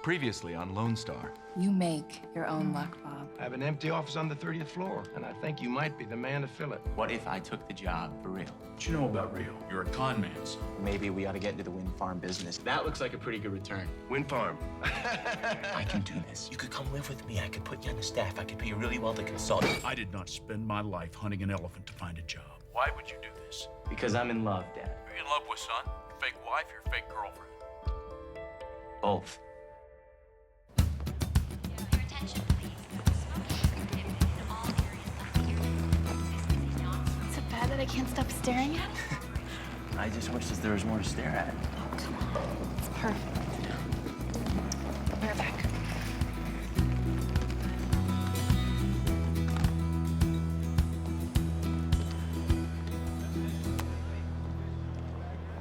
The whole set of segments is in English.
Previously on Lone Star. You make your own luck, Bob. I have an empty office on the 30th floor, and I think you might be the man to fill it. What if I took the job for real? What you know about real? You're a con man, son. Maybe we ought to get into the wind farm business. That looks like a pretty good return. Wind farm. I can do this. You could come live with me. I could put you on the staff. I could pay you really well to consult. I did not spend my life hunting an elephant to find a job. Why would you do this? Because I'm in love, Dad. Are you in love with, son? Your fake wife or your fake girlfriend? Both. Your attention, please. Smoking is prohibited in all areas of the area. Is it bad that I can't stop staring at it? I just wish that there was more to stare at. Oh, come on. It's perfect. I'll be right back.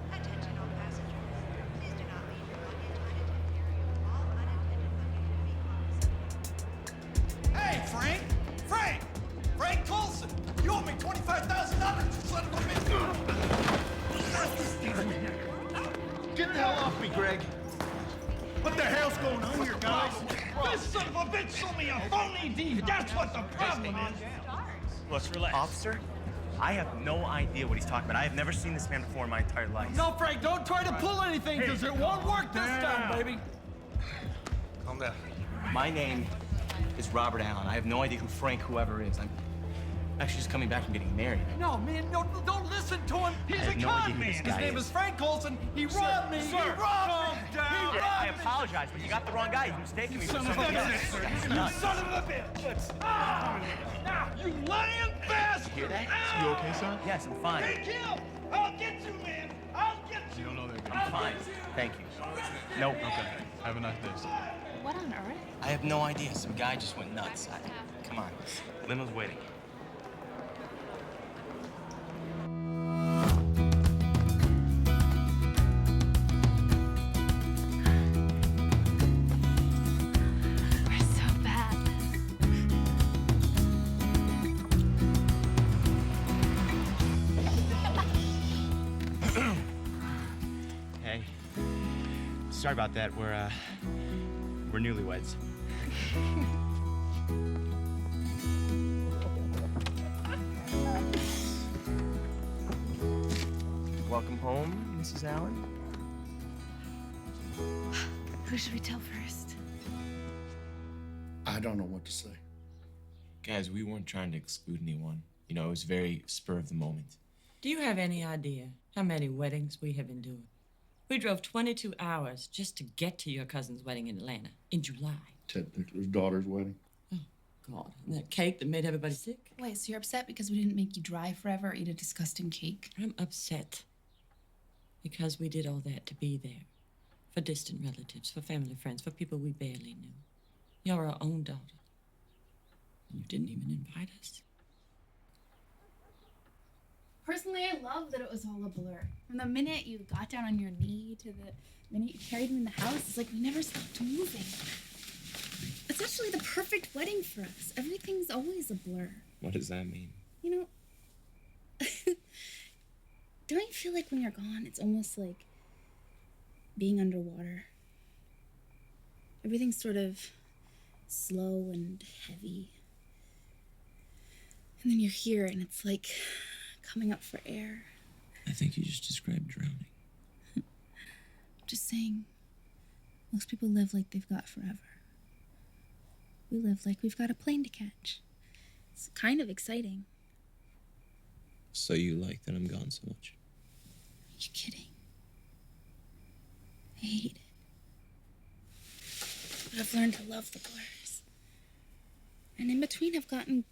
Attention all passengers. Please do not leave your luggage unattended area. All unattended luggage will be closed. Hey, Frank! Frank! Frank Coulson! You owe me $25,000, you son of a bitch! Get the hell off me, Greg. What the hell's going on here, guys? This son of a bitch sold me a phony deed. That's what the problem is. Let's relax. Officer, I have no idea what he's talking about. I have never seen this man before in my entire life. No, Frank, don't try to pull anything, because it won't work this time, baby. Calm down. My name is Robert Allen. I have no idea who Frank whoever is. I'm actually just coming back from getting married. No, man, don't listen to him. He's have a no con idea who man. this His guy name is. is Frank Coulson. He robbed me. He robbed me. He robbed I me. apologize, but you got the wrong guy. You mistaken me for Son of somebody a else. bitch! You son of a bitch! Ah! Now, you lying bastard! Hear that? You okay, son? Yes, I'm fine. Hey, Gil! I'll get you, man! I'll get you! You don't know that I'm fine. Thank you. Nope. Okay. Have a nice day, son. What on earth? I have no idea. Some guy just went nuts. Come on. Limo's waiting. We're so bad. Hey. Sorry about that. We're newlyweds. Welcome home, Mrs. Allen. Who should we tell first? I don't know what to say. Guys, we weren't trying to exclude anyone. You know, it was very spur of the moment. Do you have any idea how many weddings we have been doing? We drove 22 hours just to get to your cousin's wedding in Atlanta in July. Ted Nicholas' daughter's wedding. God, and that cake that made everybody sick? Wait, so you're upset because we didn't make you drive forever or eat a disgusting cake? I'm upset because we did all that to be there for distant relatives, for family friends, for people we barely knew. You're our own daughter. And you didn't even invite us. Personally, I love that it was all a blur. From the minute you got down on your knee to the minute you carried me in the house, it's like we never stopped moving. It's actually the perfect wedding for us. Everything's always a blur. What does that mean? You know, don't you feel like when you're gone, it's almost like being underwater? Everything's sort of slow and heavy. And then you're here and it's like coming up for air. I think you just described drowning. I'm just saying, most people live like they've got forever. We live like we've got a plane to catch. It's kind of exciting. So you like that I'm gone so much? Are you kidding? I hate it. But I've learned to love the blurs. And in between, I've gotten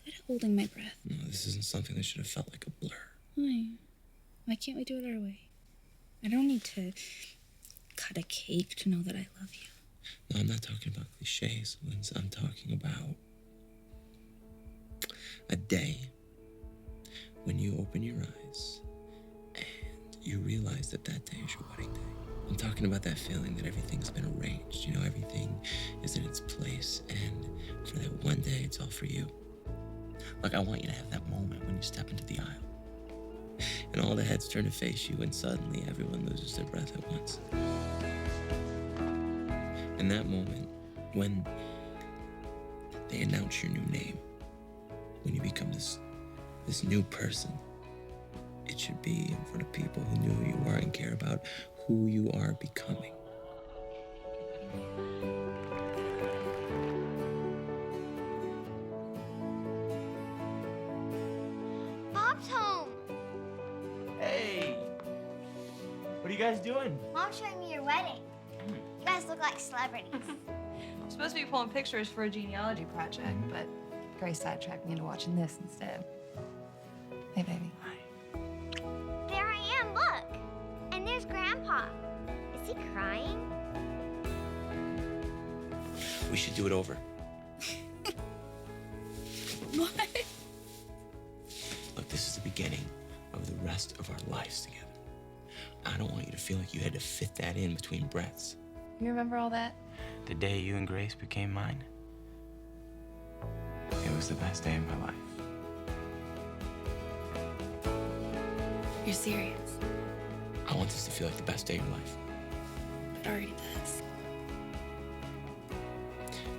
good at holding my breath. No, this isn't something that should have felt like a blur. Why? Why can't we do it our way? I don't need to cut a cake to know that I love you. No, I'm not talking about cliches, Linz. I'm talking about a day when you open your eyes and you realize that that day is your wedding day. I'm talking about that feeling that everything's been arranged. You know, everything is in its place, and for that one day, it's all for you. Look, I want you to have that moment when you step into the aisle and all the heads turn to face you, and suddenly everyone loses their breath at once. In that moment, when they announce your new name, when you become this new person, it should be in front of people who knew who you are and care about who you are becoming. Bob's home. Hey! What are you guys doing? Mom's showing me your wedding. You guys look like celebrities. I'm supposed to be pulling pictures for a genealogy project, but Grace sidetracked me into watching this instead. Hey, baby. There I am, look. And there's Grandpa. Is he crying? We should do it over. What? Look, this is the beginning of the rest of our lives together. I don't want you to feel like you had to fit that in between breaths. You remember all that? The day you and Grace became mine, it was the best day of my life. You're serious? I want this to feel like the best day of your life. It already does.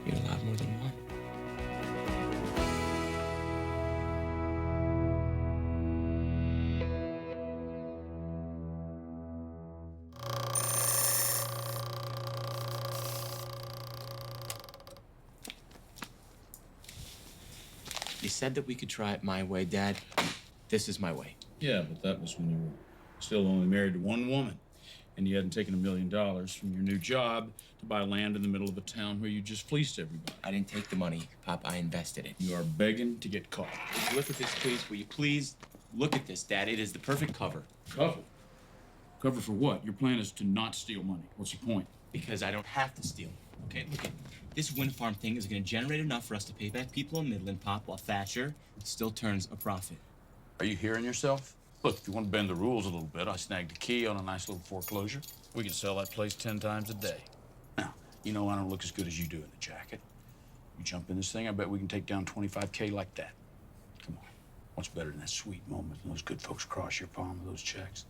You're allowed more than one. You said that we could try it my way, Dad. This is my way. Yeah, but that was when you were still only married to one woman, and you hadn't taken $1 million from your new job to buy land in the middle of a town where you just fleeced everybody. I didn't take the money, Pop. I invested it. You are begging to get caught. Look at this, please. Will you please look at this, Dad? It is the perfect cover. Cover? Cover for what? Your plan is to not steal money. What's the point? Because I don't have to steal. Okay, look at this wind farm thing is going to generate enough for us to pay back people in Midland, Pop, while Thatcher still turns a profit. Are you hearing yourself? Look, if you want to bend the rules a little bit, I snagged a key on a nice little foreclosure. We can sell that place 10 times a day. Now, you know I don't look as good as you do in the jacket. You jump in this thing, I bet we can take down 25K like that. Come on. What's better than that sweet moment when those good folks cross your palm with those checks?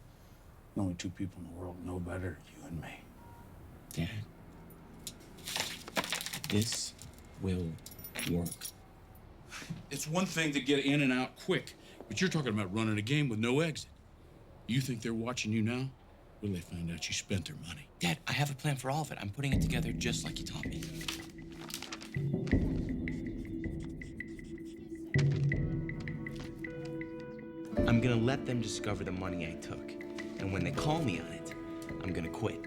The only two people in the world who know better, you and me. Dad, this will work. It's one thing to get in and out quick, but you're talking about running a game with no exit. You think they're watching you now? Will they find out you spent their money? Dad, I have a plan for all of it. I'm putting it together just like you taught me. I'm gonna let them discover the money I took. And when they call me on it, I'm gonna quit.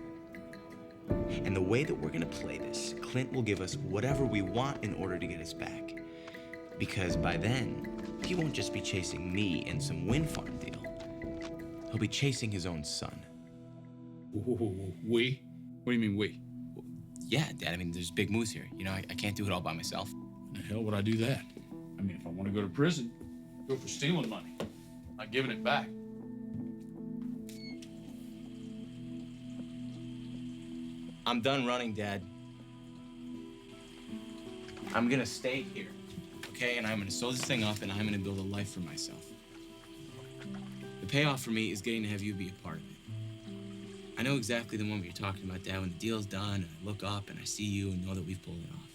And the way that we're gonna play this, Clint will give us whatever we want in order to get us back. Because by then, he won't just be chasing me and some wind farm deal. He'll be chasing his own son. We? What do you mean, we? Yeah, Dad, I mean, there's Big Moose here. You know, I can't do it all by myself. The hell would I do that? I mean, if I want to go to prison, go for stealing money, not giving it back. I'm done running, Dad. I'm gonna stay here, okay? And I'm gonna sew this thing up and I'm gonna build a life for myself. The payoff for me is getting to have you be a part of it. I know exactly the moment you're talking about, Dad, when the deal's done and I look up and I see you and know that we've pulled it off.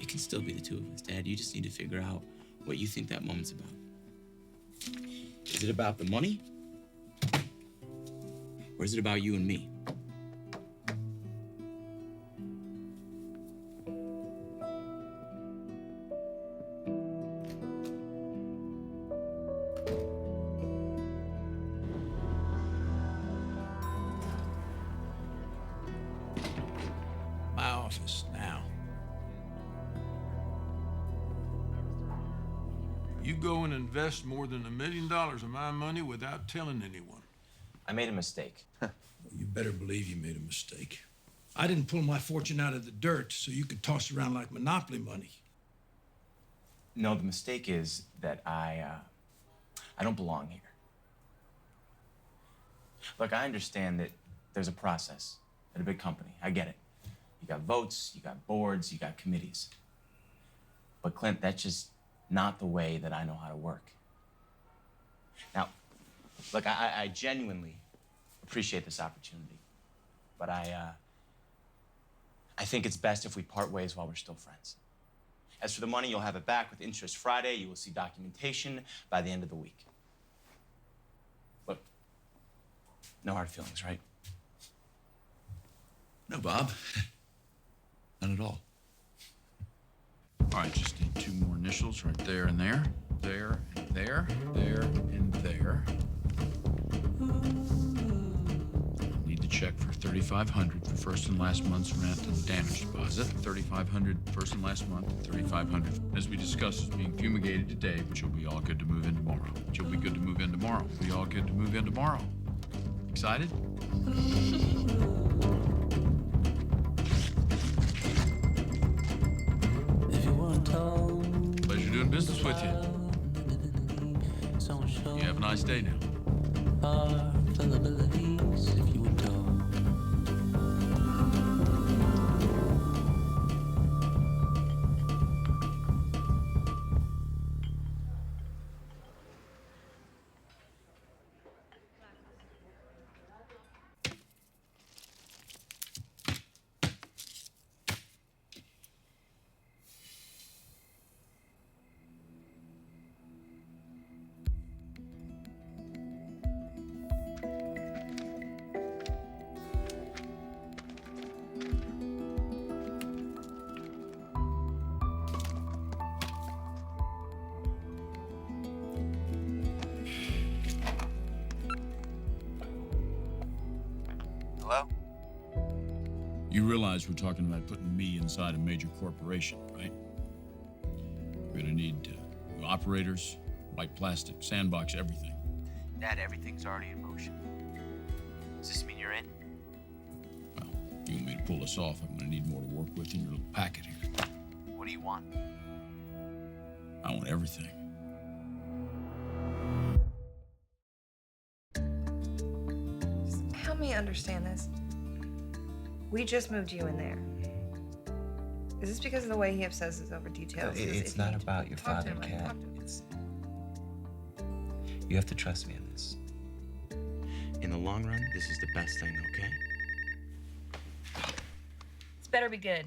It can still be the two of us, Dad. You just need to figure out what you think that moment's about. Is it about the money? Or is it about you and me? My office now. You go and invest more than $1 million of my money without telling anyone. I made a mistake. You better believe you made a mistake. I didn't pull my fortune out of the dirt so you could toss it around like Monopoly money. No, the mistake is that I don't belong here. Look, I understand that there's a process at a big company. I get it. You got votes, you got boards, you got committees. But Clint, that's just not the way that I know how to work. Now, look, I genuinely appreciate this opportunity, but I think it's best if we part ways while we're still friends. As for the money, you'll have it back with interest Friday. You will see documentation by the end of the week. Look, no hard feelings, right? No, Bob. None at all. All right, just need 2 more initials right there and there. There and there. There and there. Need the check for $3,500 for first and last month's rent and damage deposit. $3,500 first and last month. $3,500, as we discussed, is being fumigated today, but you'll be all good to move in tomorrow. But you'll be good to move in tomorrow. Be all good to move in tomorrow. Excited? Pleasure doing business with you. You have a nice day now. Hello? You realize we're talking about putting me inside a major corporation, right? We're gonna need new operators, white plastic, sandbox, everything. Dad, everything's already in motion. Does this mean you're in? Well, if you want me to pull this off, I'm gonna need more to work with in your little packet here. What do you want? I want everything. Help me understand this. We just moved you in there. Is this because of the way he obsesses over details? It's not about your Talk to father, him, Kat. talk to him. You have to trust me in this. In the long run, this is the best thing, okay? It's better be good.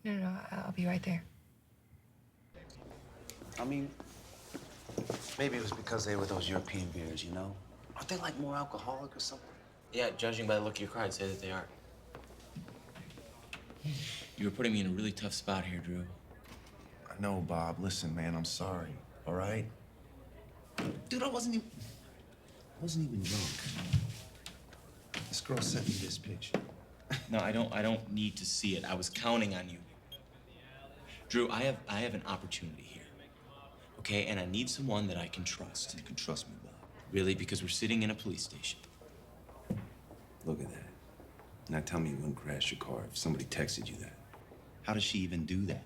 No, I'll be right there. I mean, maybe it was because they were those European beers, you know? Aren't they like more alcoholic or something? Yeah, judging by the look of your car, I'd say that they are. You were putting me in a really tough spot here, Drew. I know, Bob. Listen, man, I'm sorry. All right? Dude, I wasn't even drunk. This girl sent me this picture. No, I don't need to see it. I was counting on you. Drew, I have an opportunity here. Okay, and I need someone that I can trust. You can trust me, Bob. Really, because we're sitting in a police station. Look at that. Now tell me you wouldn't crash your car if somebody texted you that. How does she even do that?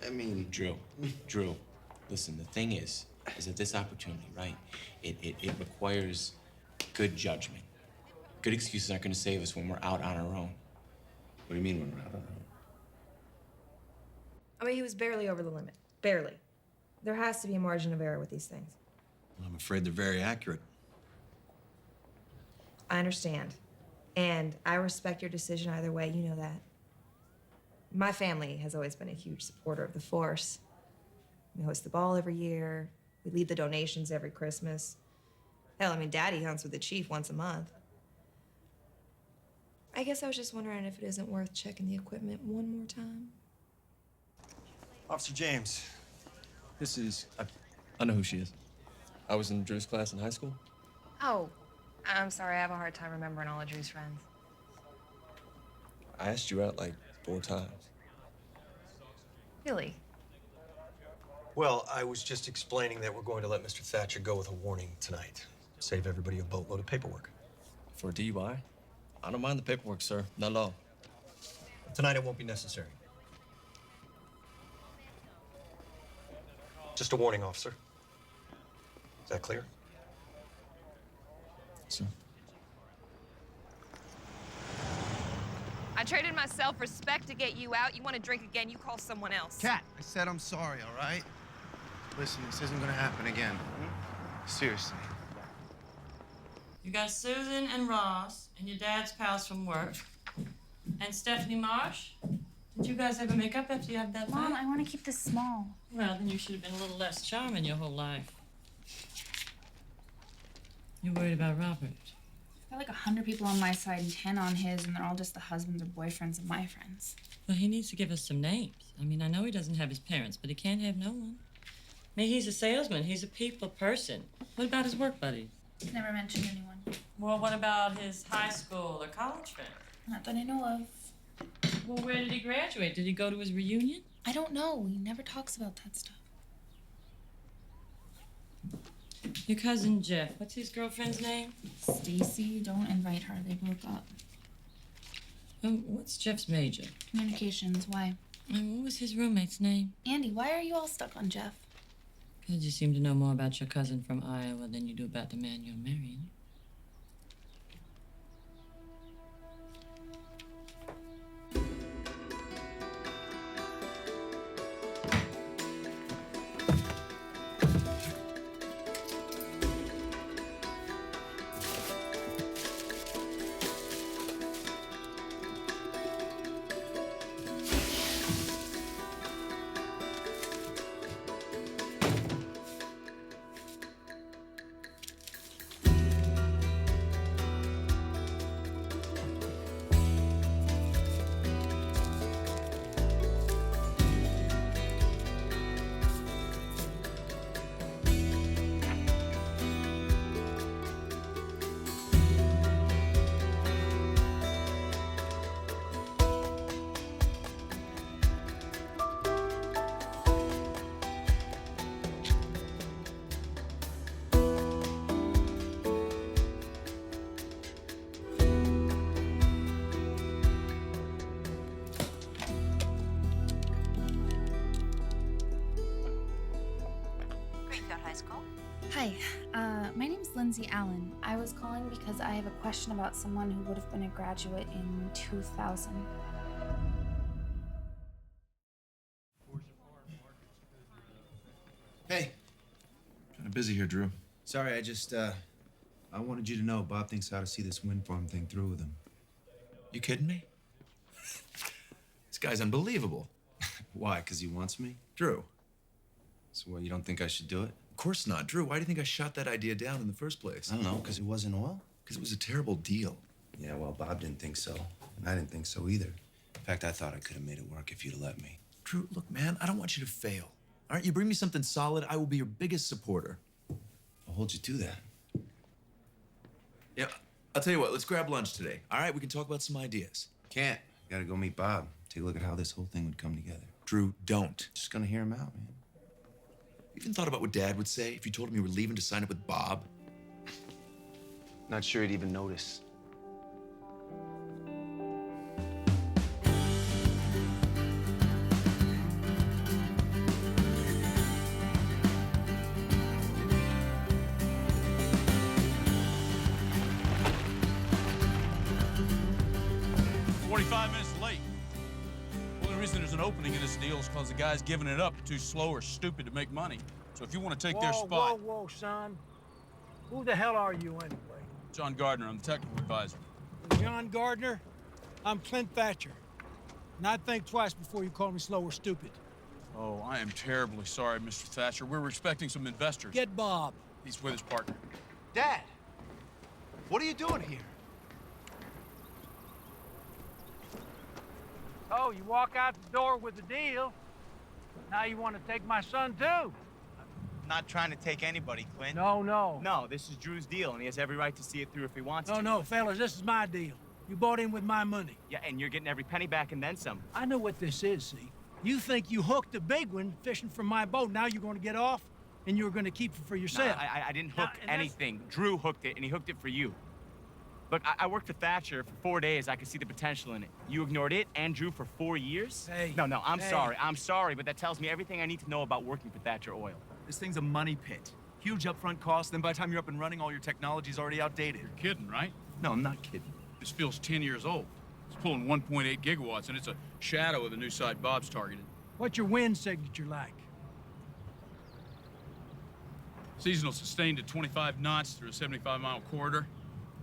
I mean... Drew, listen, the thing is that this opportunity, right, it requires good judgment. Good excuses aren't gonna save us when we're out on our own. What do you mean when we're out on our own? I mean, he was barely over the limit. Barely. There has to be a margin of error with these things. I'm afraid they're very accurate. I understand. And I respect your decision either way, you know that. My family has always been a huge supporter of the force. We host the ball every year. We lead the donations every Christmas. Hell, I mean, Daddy hunts with the chief once a month. I guess I was just wondering if it isn't worth checking the equipment one more time. Officer James, this is... I know who she is. I was in Drew's class in high school. Oh, I'm sorry. I have a hard time remembering all of Drew's friends. I asked you out like 4 times. Really? Well, I was just explaining that we're going to let Mr. Thatcher go with a warning tonight. Save everybody a boatload of paperwork. For a DUI? I don't mind the paperwork, sir. Not at all. Tonight it won't be necessary. Just a warning, officer. Is that clear? Sir. I traded my self-respect to get you out. You want to drink again, you call someone else. Kat, I said I'm sorry, all right? Listen, this isn't gonna happen again. Seriously. You got Susan and Ross and your dad's pals from work. And Stephanie Marsh. Did you guys ever make up after you had that fight? Mom, I want to keep this small. Well, then you should have been a little less charming your whole life. You're worried about Robert. I've got like 100 people on my side and 10 on his, and they're all just the husbands or boyfriends of my friends. Well, he needs to give us some names. I mean, I know he doesn't have his parents, but he can't have no one. I mean, he's a salesman. He's a people person. What about his work buddies? Never mentioned anyone. Well, what about his high school or college friends? Not that I know of. Well, where did he graduate? Did he go to his reunion? I don't know. He never talks about that stuff. Your cousin Jeff, what's his girlfriend's name? Stacy, don't invite her. They broke up. What's Jeff's major? Communications. Why? And what was his roommate's name? Andy, why are you all stuck on Jeff? Because you seem to know more about your cousin from Iowa than you do about the man you're marrying. Hi, my name's Lindsay Allen. I was calling because I have a question about someone who would have been a graduate in 2000. Hey. Kind of busy here, Drew. Sorry, I wanted you to know Bob thinks I ought to see this wind farm thing through with him. You kidding me? This guy's unbelievable. Why? Because he wants me? Drew. So what, you don't think I should do it? Of course not. Drew, why do you think I shot that idea down in the first place? I don't know, because it wasn't oil? Because it was a terrible deal. Yeah, well, Bob didn't think so. And I didn't think so either. In fact, I thought I could have made it work if you'd have let me. Drew, look, man, I don't want you to fail. All right, you bring me something solid, I will be your biggest supporter. I'll hold you to that. Yeah, I'll tell you what, let's grab lunch today. All right, we can talk about some ideas. Can't. Gotta go meet Bob. Take a look at how this whole thing would come together. Drew, don't. Just gonna hear him out, man. You even thought about what Dad would say if you told him you were leaving to sign up with Bob? Not sure he'd even notice. There's an opening in this deal is because the guys giving it up are too slow or stupid to make money. So if you want to take their spot... Whoa, son. Who the hell are you anyway? John Gardner, I'm the technical advisor. John Gardner? I'm Clint Thatcher. And I'd think twice before you call me slow or stupid. Oh, I am terribly sorry, Mr. Thatcher. We're expecting some investors. Get Bob. He's with his partner. Dad, what are you doing here? Oh, you walk out the door with the deal. Now you want to take my son, too? Not trying to take anybody, Clint. No. No, this is Drew's deal, and he has every right to see it through if he wants to. No, fellas, this is my deal. You bought in with my money. Yeah, and you're getting every penny back and then some. I know what this is, see? You think you hooked a big one fishing from my boat. Now you're going to get off, and you're going to keep it for yourself. No, I didn't hook anything. Drew hooked it, and he hooked it for you. Look, I worked for Thatcher for 4 days. I could see the potential in it. You ignored it and Drew for 4 years? Hey. No, I'm sorry. I'm sorry, but that tells me everything I need to know about working for Thatcher Oil. This thing's a money pit. Huge upfront costs, then by the time you're up and running, all your technology's already outdated. You're kidding, right? No, I'm not kidding. This field's 10 years old. It's pulling 1.8 gigawatts, and it's a shadow of the new site Bob's targeted. What's your wind signature like? Seasonal sustained at 25 knots through a 75-mile corridor.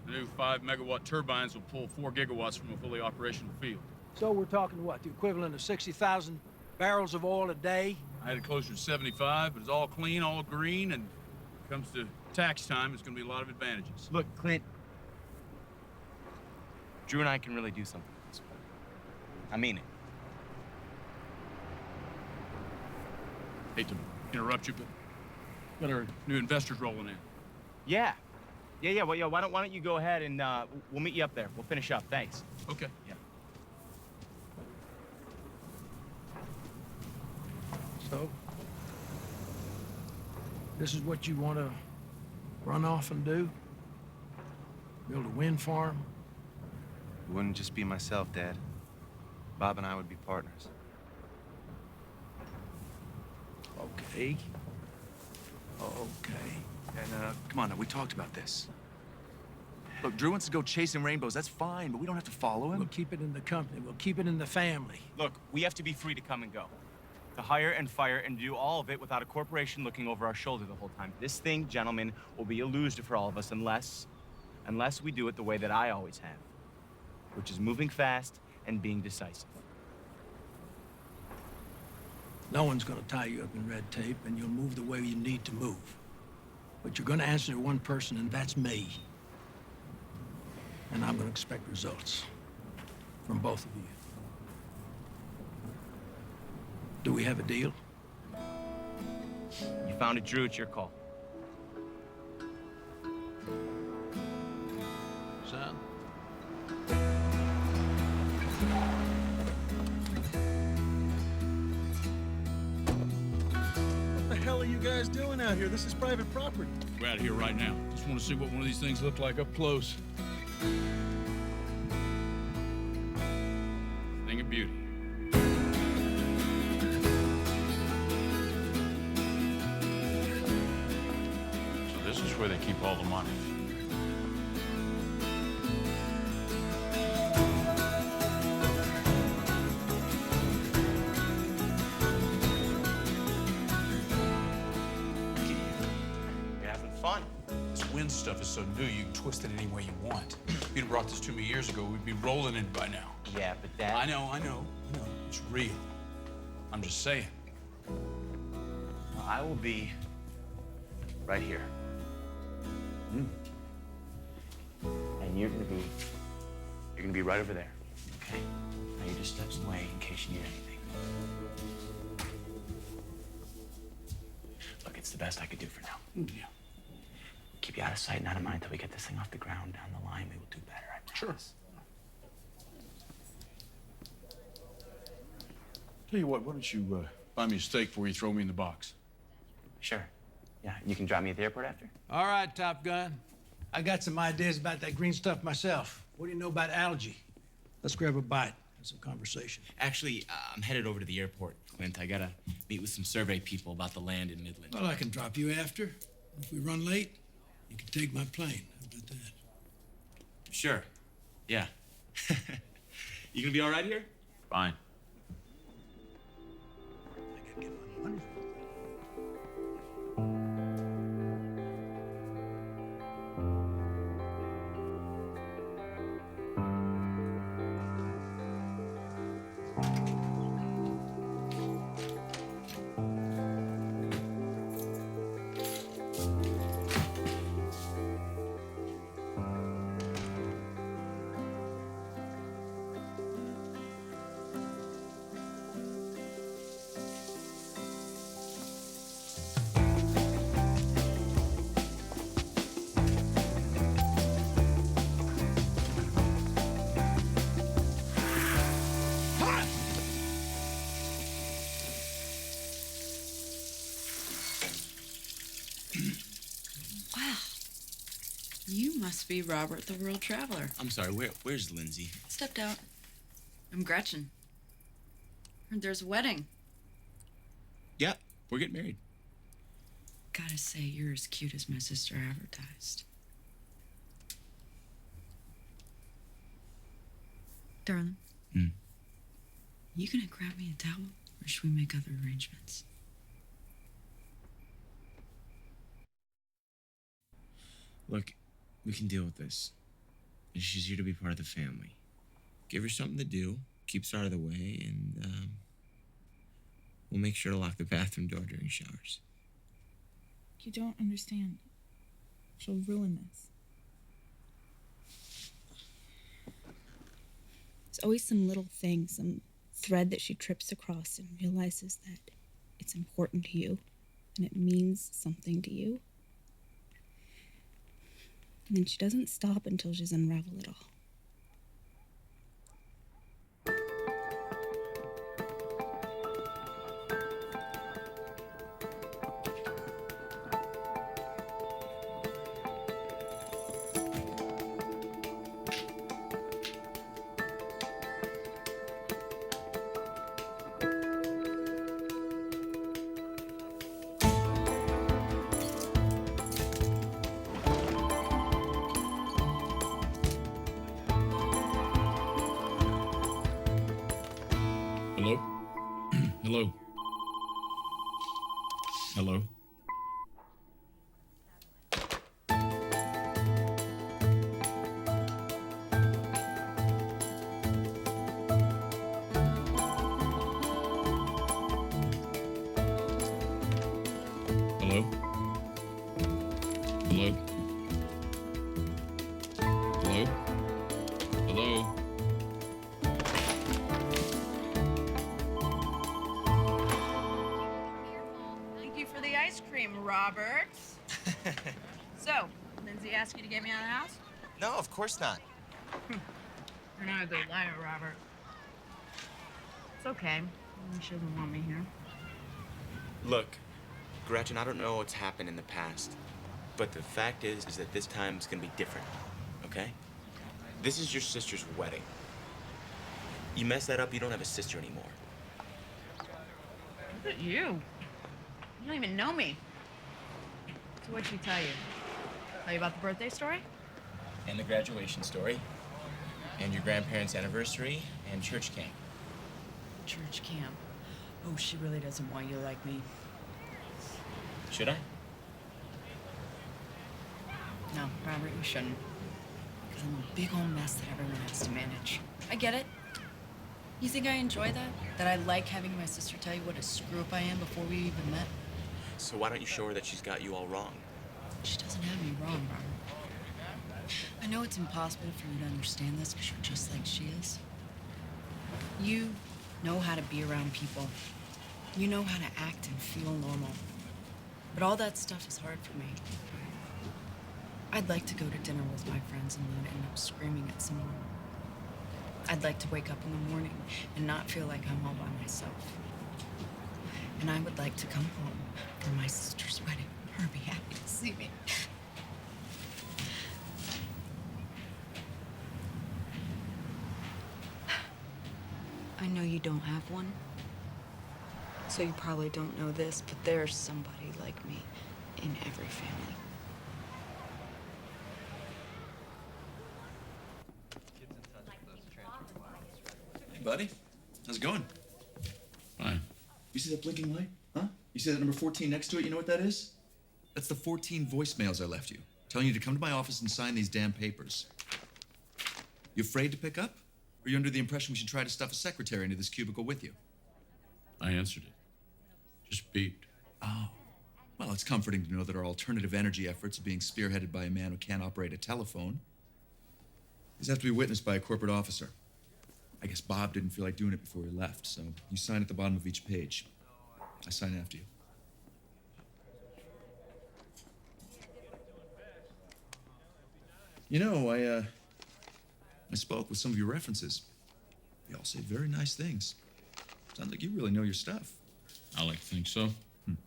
The new 5-megawatt turbines will pull 4 gigawatts from a fully operational field. So we're talking what, the equivalent of 60,000 barrels of oil a day? I had it closer to 75, but it's all clean, all green, and when it comes to tax time, it's gonna be a lot of advantages. Look, Clint, Drew and I can really do something with this. I mean it. Hate to interrupt you, but got our new investors rolling in. Yeah. Well, yeah, why don't you go ahead and we'll meet you up there. We'll finish up. Thanks. Okay. Yeah. So, this is what you want to run off and do? Build a wind farm? It wouldn't just be myself, Dad. Bob and I would be partners. Okay. And come on now, we talked about this. Look, Drew wants to go chasing rainbows. That's fine, but we don't have to follow him. We'll keep it in the company. We'll keep it in the family. Look, we have to be free to come and go. To hire and fire and do all of it without a corporation looking over our shoulder the whole time. This thing, gentlemen, will be elusive for all of us unless we do it the way that I always have, which is moving fast and being decisive. No one's going to tie you up in red tape, and you'll move the way you need to move. But you're going to answer to one person, and that's me. And I'm going to expect results from both of you. Do we have a deal? You found it, Drew. It's your call. Son? What the hell are you guys doing out here? This is private property. We're out of here right now. Just want to see what one of these things look like up close. Thing of beauty. So this is where they keep all the money. You're having fun. This wind stuff is so new, you can twist it any way you want. If you'd have brought this to me years ago, we'd be rolling in it by now. Yeah, but Dad... I know. It's real. I'm just saying. I will be right here. And you're gonna be right over there. Okay? Now you just step away in case you need anything. Look, it's the best I could do for now. Yeah. Keep you out of sight and out of mind until we get this thing off the ground. Down the line, we will do better, I promise. Tell you what, why don't you buy me a steak before you throw me in the box? Sure. Yeah, you can drop me at the airport after? All right, Top Gun. I got some ideas about that green stuff myself. What do you know about algae? Let's grab a bite, have some conversation. Actually, I'm headed over to the airport, Clint. I gotta meet with some survey people about the land in Midland. Well, I can drop you after. If we run late, you can take my plane. How about that? Sure. Yeah. You gonna be all right here? Fine. Wow. You must be Robert the World Traveler. I'm sorry, where's Lindsay? Stepped out. I'm Gretchen. Heard there's a wedding. Yeah, we're getting married. Gotta say, you're as cute as my sister advertised. Darling. You gonna grab me a towel, or should we make other arrangements? Look, we can deal with this. And she's here to be part of the family. Give her something to do, keeps her out of the way, and we'll make sure to lock the bathroom door during showers. You don't understand. She'll ruin this. There's always some little thing, some thread that she trips across and realizes that it's important to you and it means something to you. And then she doesn't stop until she's unraveled it all. Hello? Hello? Hello? Hello? Hello? Hello? Hello? Thank you for the ice cream, Robert. So, Lindsay asked you to get me out of the house? No, of course not. You're not a good liar, Robert. It's okay. She doesn't want me here. Look, Gretchen, I don't know what's happened in the past, but the fact is that this time is gonna be different, okay? This is your sister's wedding. You mess that up, you don't have a sister anymore. Look at you. You don't even know me. So what'd she tell you? Tell you about the birthday story? And the graduation story, and your grandparents' anniversary, and church camp. Church camp. Oh, she really doesn't want you like me. Should I? No, Robert, you shouldn't. Because I'm a big old mess that everyone has to manage. I get it. You think I enjoy that? That I like having my sister tell you what a screw-up I am before we even met? So why don't you show her that she's got you all wrong? She doesn't have me wrong, Robert. I know it's impossible for you to understand this because you're just like she is. You know how to be around people. You know how to act and feel normal. But all that stuff is hard for me. I'd like to go to dinner with my friends and then end up screaming at someone. I'd like to wake up in the morning and not feel like I'm all by myself. And I would like to come home for my sister's wedding. Her be happy to see me. I know you don't have one, so you probably don't know this, but there's somebody like me in every family. Hey, buddy. How's it going? Fine. You see that blinking light? Huh? You see that number 14 next to it? You know what that is? That's the 14 voicemails I left you, telling you to come to my office and sign these damn papers. You afraid to pick up? Or are you under the impression we should try to stuff a secretary into this cubicle with you? I answered it. Just beeped. Oh. Well, it's comforting to know that our alternative energy efforts are being spearheaded by a man who can't operate a telephone. These have to be witnessed by a corporate officer. I guess Bob didn't feel like doing it before he left, so you sign at the bottom of each page. I sign after you. You know, I spoke with some of your references. They all say very nice things. Sounds like you really know your stuff. I like to think so. Of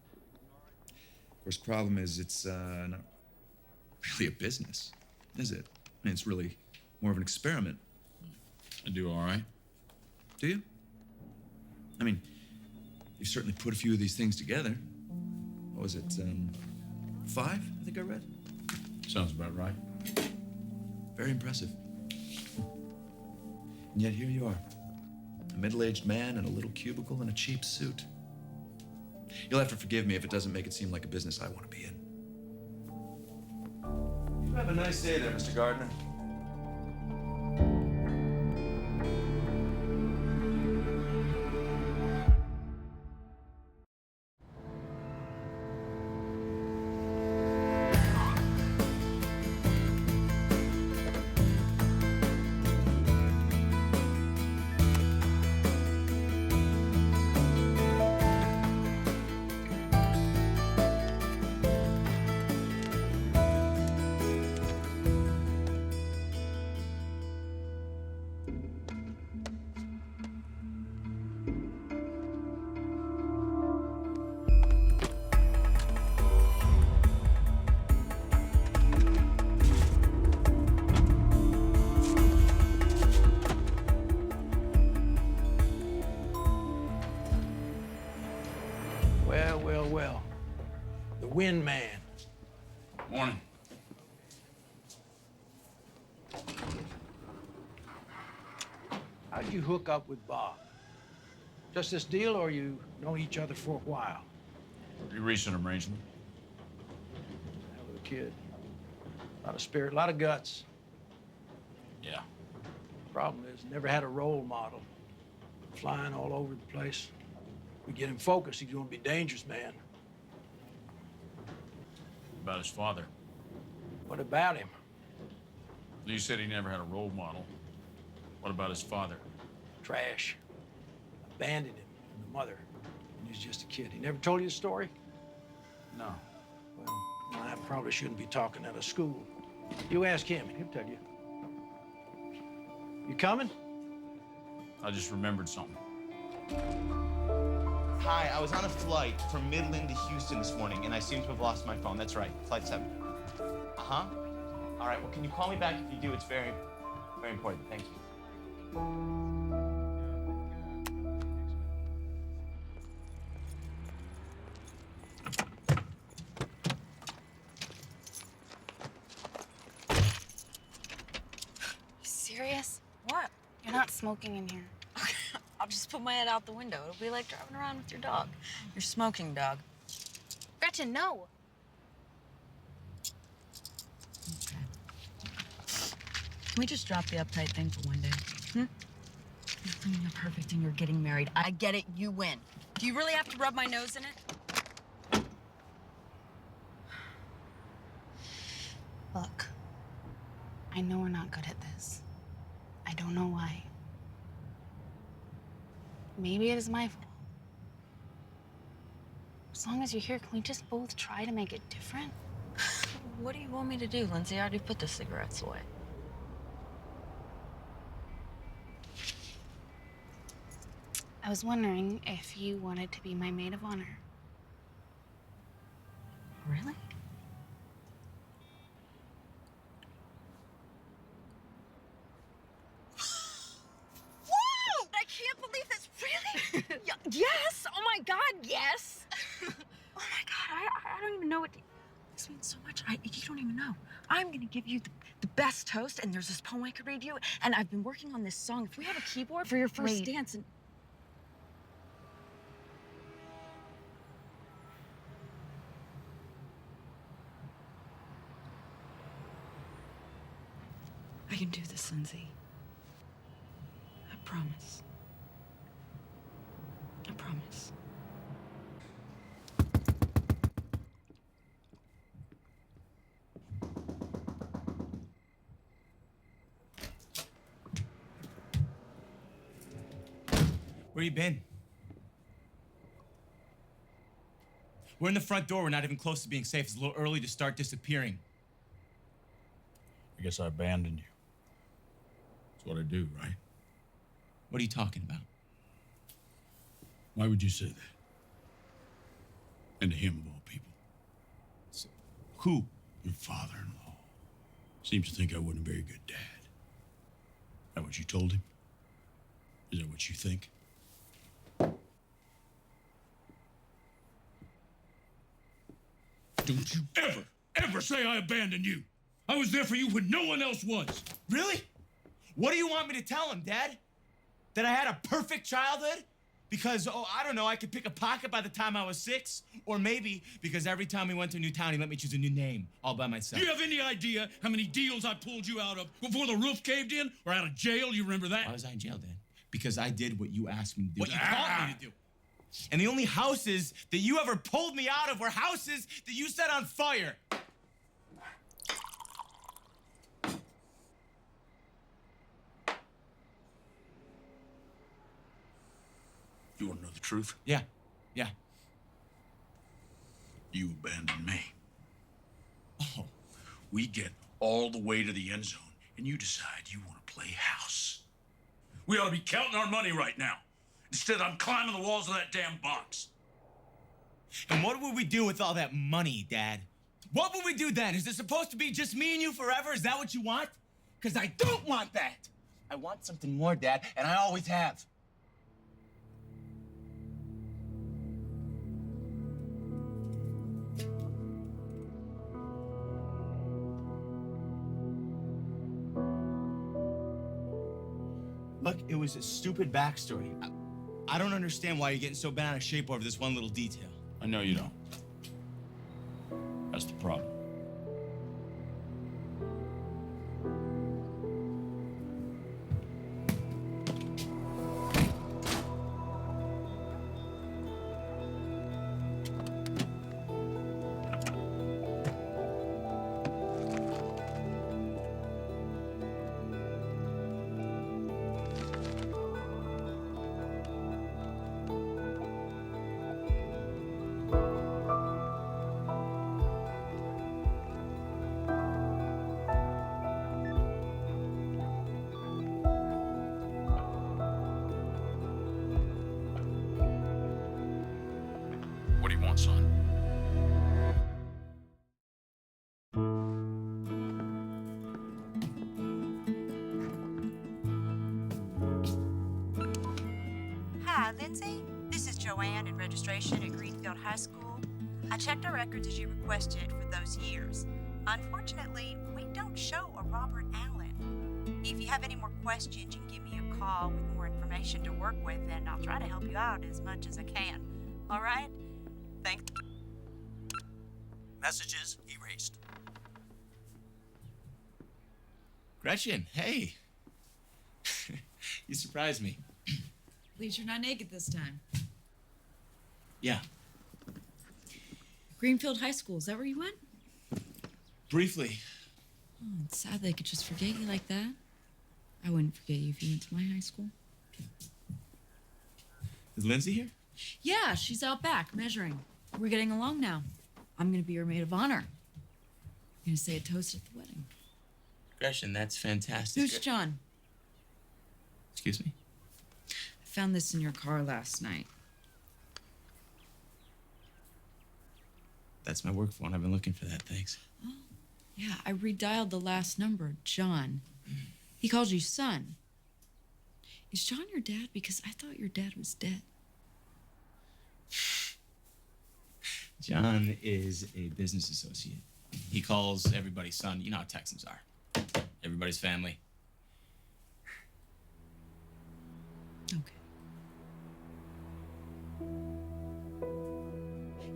course, problem is it's not really a business, is it? I mean, it's really more of an experiment. I do all right. Do you? I mean, you've certainly put a few of these things together. What was it, 5, I think I read? Sounds about right. Very impressive. And yet here you are, a middle-aged man in a little cubicle in a cheap suit. You'll have to forgive me if it doesn't make it seem like a business I want to be in. You have a nice day there, Mr. Gardner. win man. Morning. How'd you hook up with Bob? Just this deal, or you know each other for a while? Pretty recent arrangement. Hell of a kid. A lot of spirit, a lot of guts. Yeah. Problem is, never had a role model. Flying all over the place. We get him focused, he's gonna be a dangerous man. About his father. What about him? You said he never had a role model. What about his father? Trash. Abandoned him and the mother when he was just a kid. He never told you the story? No. Well, I probably shouldn't be talking out of school. You ask him, he'll tell you. You coming? I just remembered something. Hi, I was on a flight from Midland to Houston this morning, and I seem to have lost my phone. That's right, Flight 7. Uh-huh. All right, well, can you call me back if you do? It's very, very important. Thank you. Serious? What? You're not smoking in here. I'll just put my head out the window. It'll be like driving around with your dog. Your smoking dog. Gretchen, no. Okay. Can we just drop the uptight thing for one day? You're thinking of perfect and you're getting married. I get it, you win. Do you really have to rub my nose in it? Look, I know we're not good at this. I don't know why. Maybe it is my fault. As long as you're here, can we just both try to make it different? What do you want me to do, Lindsay? I already put the cigarettes away. I was wondering if you wanted to be my maid of honor. Really? Whoa! I can't believe this. Really? Yes! Oh my God, yes! Oh my God, I don't even know what. This means so much. You don't even know. I'm gonna give you the best toast, and there's this poem I could read you, and I've been working on this song. If we have a keyboard for your first dance, and I can do this, Lindsay. I promise. I promise. Where you been? We're in the front door. We're not even close to being safe. It's a little early to start disappearing. I guess I abandoned you. That's what I do, right? What are you talking about? Why would you say that? And to him, of all people. Who? Your father-in-law. Seems to think I wasn't a very good dad. Is that what you told him? Is that what you think? Don't you ever say I abandoned you. I was there for you when no one else was. Really? What do you want me to tell him, Dad? That I had a perfect childhood? Because, oh, I don't know, I could pick a pocket by the time I was 6? Or maybe because every time we went to a new town, he let me choose a new name all by myself. Do you have any idea how many deals I pulled you out of before the roof caved in? Or out of jail? You remember that? Why was I in jail, Dad? Because I did what you asked me to do. What you taught me to do. And the only houses that you ever pulled me out of were houses that you set on fire. You want to know the truth? Yeah. You abandoned me. Oh, we get all the way to the end zone, and you decide you want to play house. We ought to be counting our money right now. Instead, I'm climbing the walls of that damn box. And what would we do with all that money, Dad? What would we do then? Is it supposed to be just me and you forever? Is that what you want? Because I don't want that. I want something more, Dad, and I always have. Look, it was a stupid backstory. I don't understand why you're getting so bent out of shape over this one little detail. I know you don't. That's the problem. What do you want, son? Hi, Lindsay. This is Joanne in registration at Greenfield High School. I checked our records as you requested for those years. Unfortunately, we don't show a Robert Allen. If you have any more questions, you can give me a call with more information to work with, and I'll try to help you out as much as I can. All right? Thanks. Messages erased. Gretchen, hey. You surprised me. At least you're not naked this time. Yeah, Greenfield High School, is that where you went? briefly. Oh, it's sad they could just forget you like that. I wouldn't forget you if you went to my high school. Is Lindsay here? Yeah, she's out back measuring. We're getting along now. I'm gonna be your maid of honor. I'm gonna say a toast at the wedding. Gretchen, that's fantastic. Who's John? Excuse me? I found this in your car last night. That's my work phone. I've been looking for that, thanks. Oh, yeah, I redialed the last number, John. He calls you son. Is John your dad? Because I thought your dad was dead. John is a business associate. He calls everybody son. You know how Texans are. Everybody's family. Okay.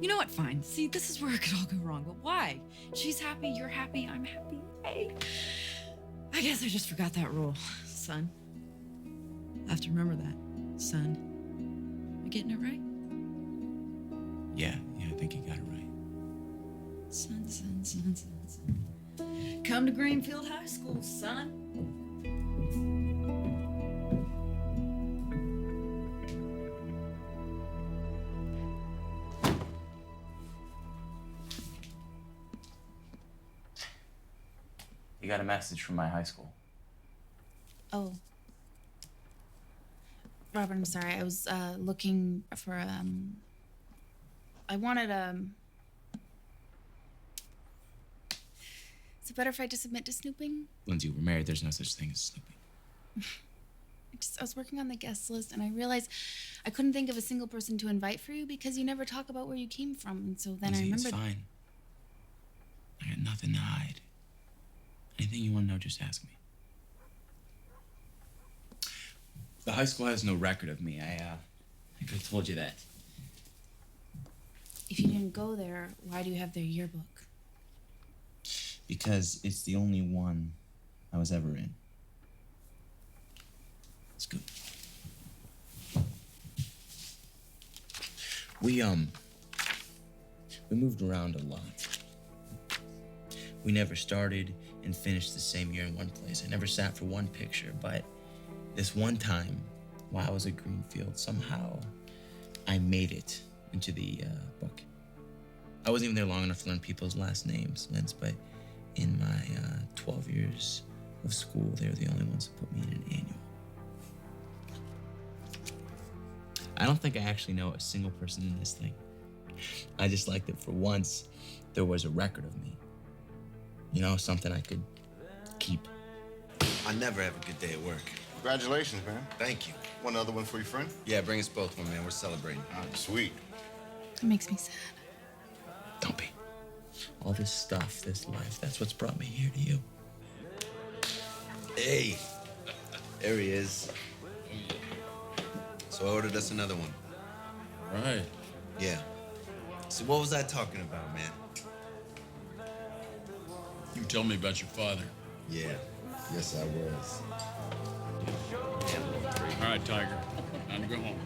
You know what? Fine. See, this is where it could all go wrong. But why? She's happy, you're happy, I'm happy. Hey. I guess I just forgot that rule, son. I have to remember that, son. Am I getting it right? Yeah, I think you got it right. Son. Come to Greenfield High School, son. You got a message from my high school. Oh. Robert, I'm sorry. I was looking for I wanted Is it better if I just admit to snooping? Lindsay, we're married. There's no such thing as snooping. I was working on the guest list and I realized I couldn't think of a single person to invite for you because you never talk about where you came from. And so then Lindsay, I remembered. it's fine. I got nothing to hide. Anything you want to know, just ask me. The high school has no record of me. I could have told you that. If you didn't go there, why do you have their yearbook? Because it's the only one I was ever in. It's good. We moved around a lot. We never started and finished the same year in one place. I never sat for one picture, but this one time, while I was at Greenfield, somehow I made it into the book. I wasn't even there long enough to learn people's last names, Linz, but in my 12 years of school, they were the only ones who put me in an annual. I don't think I actually know a single person in this thing. I just like that for once, there was a record of me. You know, something I could keep. I never have a good day at work. Congratulations, man. Thank you. Want another one for your friend? Yeah, bring us both one, man. We're celebrating. Sweet. It makes me sad. Don't be. All this stuff, this life, that's what's brought me here to you. Hey, there he is. So I ordered us another one. Right. Yeah. So what was I talking about, man? You tell me about your father. Yeah. Yes, I was. All right, Tiger. Time to go home.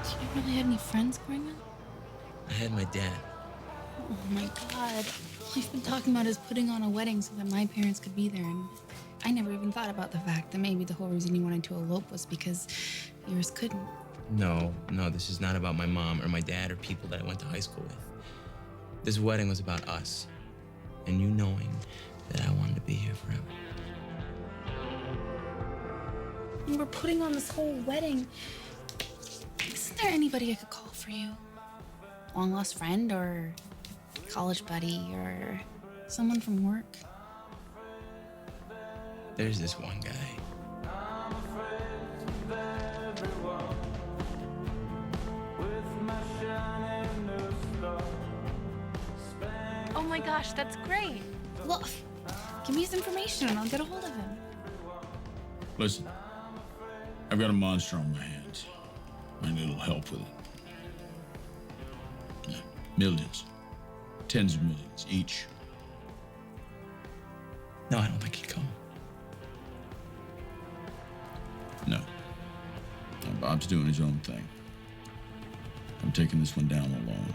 Did you really have any friends growing up? I had my dad. Oh my god. All I've been talking about is putting on a wedding so that my parents could be there, and I never even thought about the fact that maybe the whole reason you wanted to elope was because yours couldn't. No, this is not about my mom or my dad or people that I went to high school with. This wedding was about us, and you knowing that I wanted to be here forever. And we're putting on this whole wedding. Isn't there anybody I could call for you? Long lost friend or college buddy or someone from work? There's this one guy. Oh my gosh, that's great. Well, give me his information and I'll get a hold of him. Listen, I've got a monster on my hands. I need a little help with it. Yeah, millions. Tens of millions each. No, I don't think he'd come. No. No, Bob's doing his own thing. I'm taking this one down alone.